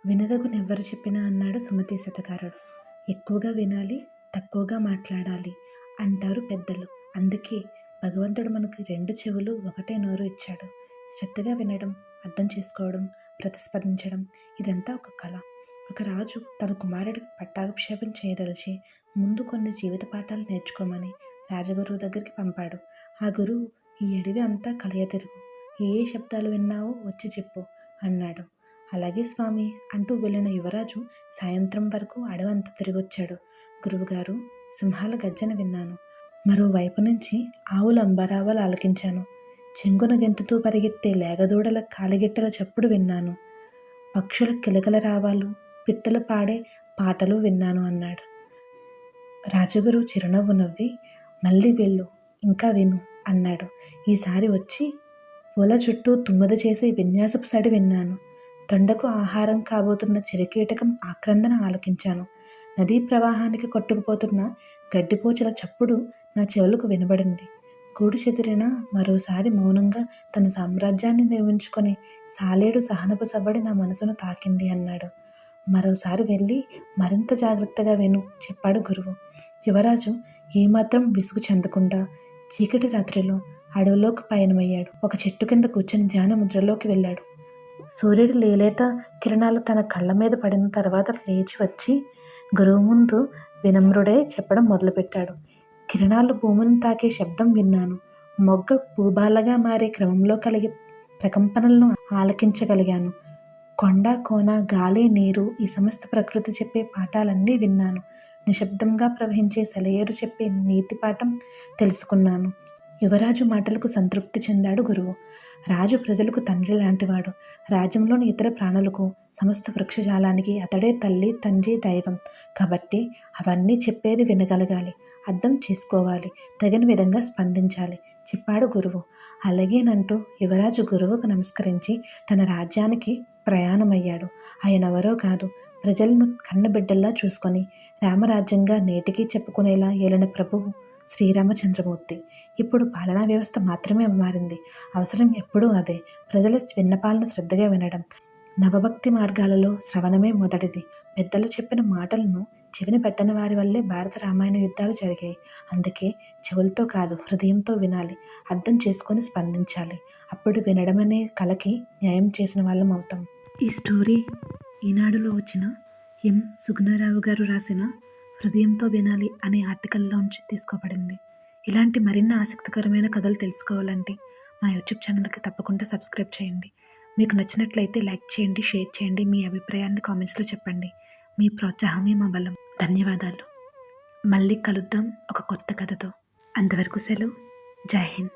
వినదగునెవ్వరు చెప్పినా అన్నాడు సుమతి శతకారుడు. ఎక్కువగా వినాలి, తక్కువగా మాట్లాడాలి అంటారు పెద్దలు. అందుకే భగవంతుడు మనకు 2 చెవులు, ఒకటే నోరు ఇచ్చాడు. శ్రద్ధగా వినడం, అర్థం చేసుకోవడం, ప్రతిస్పందించడం ఇదంతా ఒక కళ. ఒక రాజు తన కుమారుడికి పట్టాభిషేకం చేయదలిచి ముందు కొన్ని జీవిత పాఠాలు నేర్చుకోమని రాజగురువు దగ్గరికి పంపాడు. ఆ గురువు, ఈ అడవి అంతా కలయ తిరుగు, ఏ శబ్దాలు విన్నావో వచ్చి చెప్పు అన్నాడు. అలాగే స్వామి అంటూ వెళ్ళిన యువరాజు సాయంత్రం వరకు అడవంతా తిరిగొచ్చాడు. గురువుగారు, సింహాల గర్జన విన్నాను, మరోవైపు నుంచి ఆవుల అంబరావాలు ఆలకించాను, చెంగున గెంతుతూ పరిగెత్తే లేగదూడల కాలిగిట్టల చప్పుడు విన్నాను, పక్షుల కిలకల రావాలు, పిట్టలు పాడే పాటలు విన్నాను అన్నాడు. రాజగురు చిరునవ్వు నవ్వి, మళ్ళీ వెళ్ళు, ఇంకా విను అన్నాడు. ఈసారి వచ్చి పూల చుట్టూ తుమ్మెద చేసే విన్యాసపు సడి విన్నాను, తొండకు ఆహారం కాబోతున్న చిరకీటకం ఆక్రందన ఆలకించాను, నదీ ప్రవాహానికి కొట్టుకుపోతున్న గడ్డిపోచల చప్పుడు నా చెవులకు వినబడింది. గూడు చెదిరిన మరోసారి మౌనంగా తన సామ్రాజ్యాన్ని నిర్మించుకొని సాలేడు సహనపు సవ్వడి నా మనసును తాకింది అన్నాడు. మరోసారి వెళ్ళి మరింత జాగ్రత్తగా విను చెప్పాడు గురువు. యువరాజు ఏమాత్రం విసుగు చెందకుండా చీకటి రాత్రిలో అడవిలోకి పయనమయ్యాడు. ఒక చెట్టు కింద కూర్చొని ధ్యాన ముద్రలోకి వెళ్ళాడు. సూర్యుడి లేలేత కిరణాలు తన కళ్ళ మీద పడిన తర్వాత లేచి వచ్చి గురువు ముందు వినమ్రుడై చెప్పడం మొదలుపెట్టాడు. కిరణాలు భూమిని తాకే శబ్దం విన్నాను, మొగ్గ పూబాలగా మారే క్రమంలో కలిగే ప్రకంపనలను ఆలకించగలిగాను, కొండ కోన గాలి నీరు ఈ సమస్త ప్రకృతి చెప్పే పాఠాలన్నీ విన్నాను, నిశ్శబ్దంగా ప్రవహించే సెలయేరు చెప్పే నీతి పాఠం తెలుసుకున్నాను. యువరాజు మాటలకు సంతృప్తి చెందాడు గురువు. రాజు ప్రజలకు తండ్రి లాంటివాడు. రాజ్యంలోని ఇతర ప్రాణులకు, సమస్త వృక్షజాలానికి అతడే తల్లి, తండ్రి, దైవం. కాబట్టి అవన్నీ చెప్పేది వినగలగాలి, అర్థం చేసుకోవాలి, తగిన విధంగా స్పందించాలి చెప్పాడు గురువు. అలాగేనంటూ యువరాజు గురువుకు నమస్కరించి తన రాజ్యానికి ప్రయాణమయ్యాడు. ఆయనెవరో కాదు, ప్రజలను కన్నబిడ్డల్లా చూసుకొని రామరాజ్యంగా నేటికీ చెప్పుకునేలా ఏలిన ప్రభువు శ్రీరామచంద్రమూర్తి. ఇప్పుడు పాలనా వ్యవస్థ మాత్రమే మారింది, అవసరం ఎప్పుడూ అదే, ప్రజల విన్నపాలను శ్రద్ధగా వినడం. నవభక్తి మార్గాలలో శ్రవణమే మొదటిది. పెద్దలు చెప్పిన మాటలను చెవిని పెట్టని వారి వల్లే భారత రామాయణ యుద్ధాలు జరిగాయి. అందుకే చెవులతో కాదు, హృదయంతో వినాలి, అర్థం చేసుకొని స్పందించాలి. అప్పుడు వినడం అనే కళకి న్యాయం చేసిన వాళ్ళం అవుతాం. ఈ స్టోరీ ఈనాడులో వచ్చిన ఎం సుగుణారావు గారు రాసిన హృదయంతో వినాలి అనే ఆర్టికల్లోంచి తీసుకోబడింది. ఇలాంటి మరిన్ని ఆసక్తికరమైన కథలు తెలుసుకోవాలంటే మా యూట్యూబ్ ఛానల్కి తప్పకుండా సబ్స్క్రైబ్ చేయండి. మీకు నచ్చినట్లయితే లైక్ చేయండి, షేర్ చేయండి, మీ అభిప్రాయాన్ని కామెంట్స్లో చెప్పండి. మీ ప్రోత్సాహమే మా బలం. ధన్యవాదాలు. మళ్ళీ కలుద్దాం ఒక కొత్త కథతో. అంతవరకు సెలవు. జై హింద్.